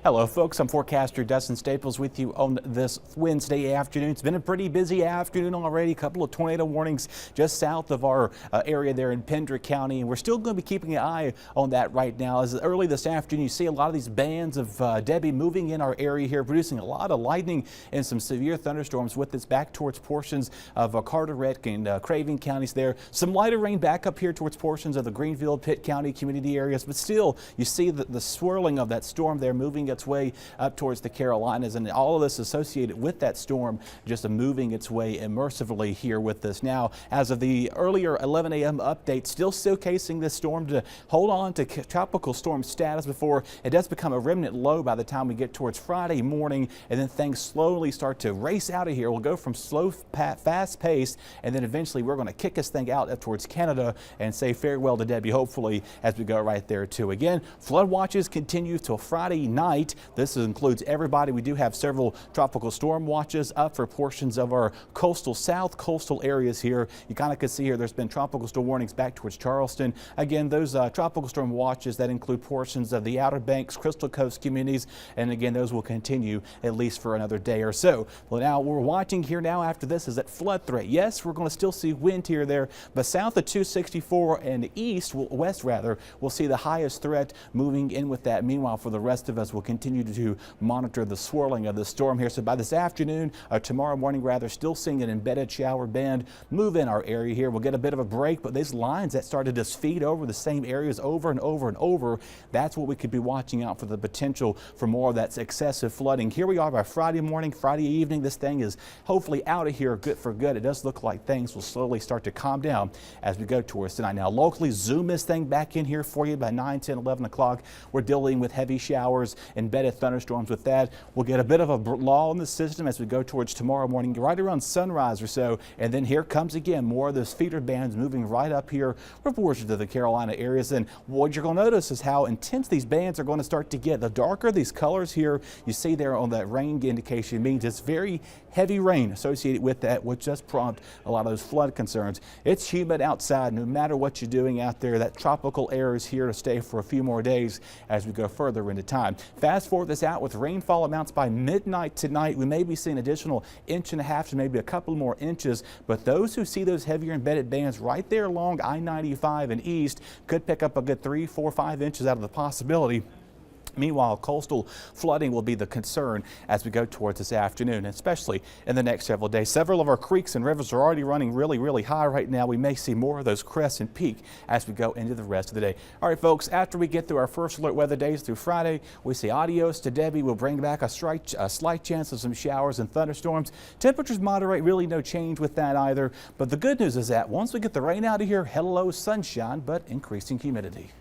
Hello folks, I'm forecaster Dustin Staples with you on this Wednesday afternoon. It's been a pretty busy afternoon already. A couple of tornado warnings just south of our area there in Pender County, and we're still going to be keeping an eye on that right now. As early this afternoon, you see a lot of these bands of Debbie moving in our area here, producing a lot of lightning and some severe thunderstorms with this back towards portions of Carteret and Craven counties there. Some lighter rain back up here towards portions of the Greenville, Pitt County community areas, but still you see the swirling of that storm there moving its way up towards the Carolinas, and all of this associated with that storm just moving its way immersively here with us. Now, as of the earlier 11 a.m. update, still showcasing this storm to hold on to tropical storm status before it does become a remnant low by the time we get towards Friday morning, and then things slowly start to race out of here. We'll go from slow, fast paced, and then eventually we're going to kick this thing out up towards Canada and say farewell to Debbie, hopefully, as we go right there too. Again, flood watches continue till Friday night. This includes everybody. We do have several tropical storm watches up for portions of our south coastal areas here. You kind of can see here there's been tropical storm warnings back towards Charleston. Again, those tropical storm watches that include portions of the Outer Banks, Crystal Coast communities, and again, those will continue at least for another day or so. Well, now we're watching here now after this is that flood threat. Yes, we're going to still see wind here there, but south of 264 and west rather, we'll see the highest threat moving in with that. Meanwhile, for the rest of us, we'll continue to monitor the swirling of the storm here. So by this afternoon, tomorrow morning rather, still seeing an embedded shower band move in our area here. We'll get a bit of a break, but these lines that started to feed over the same areas over and over and over, that's what we could be watching out for, the potential for more of that excessive flooding. Here we are by Friday morning, Friday evening. This thing is hopefully out of here good for good. It does look like things will slowly start to calm down as we go towards tonight. Now locally, zoom this thing back in here for you by 9, 10, 11 o'clock. We're dealing with heavy showers, embedded thunderstorms with that. We'll get a bit of a lull in the system as we go towards tomorrow morning, right around sunrise or so. And then here comes again more of those feeder bands moving right up here for portions of the Carolina areas. And what you're going to notice is how intense these bands are going to start to get. The darker these colors here you see there on that rain indication means it's very heavy rain associated with that, which does prompt a lot of those flood concerns. It's humid outside. No matter what you're doing out there, that tropical air is here to stay for a few more days as we go further into time. Fast forward this out with rainfall amounts by midnight tonight. We may be seeing additional 1.5 inches to maybe a couple more inches, but those who see those heavier embedded bands right there along I-95 and east could pick up a good 3, 4, 5 inches out of the possibility. Meanwhile, coastal flooding will be the concern as we go towards this afternoon, especially in the next several days. Several of our creeks and rivers are already running really high right now. We may see more of those crests and peak as we go into the rest of the day. All right, folks, after we get through our first alert weather days through Friday, we say adios to Debbie. We'll bring back a slight chance of some showers and thunderstorms. Temperatures moderate, really no change with that either. But the good news is that once we get the rain out of here, hello sunshine, but increasing humidity.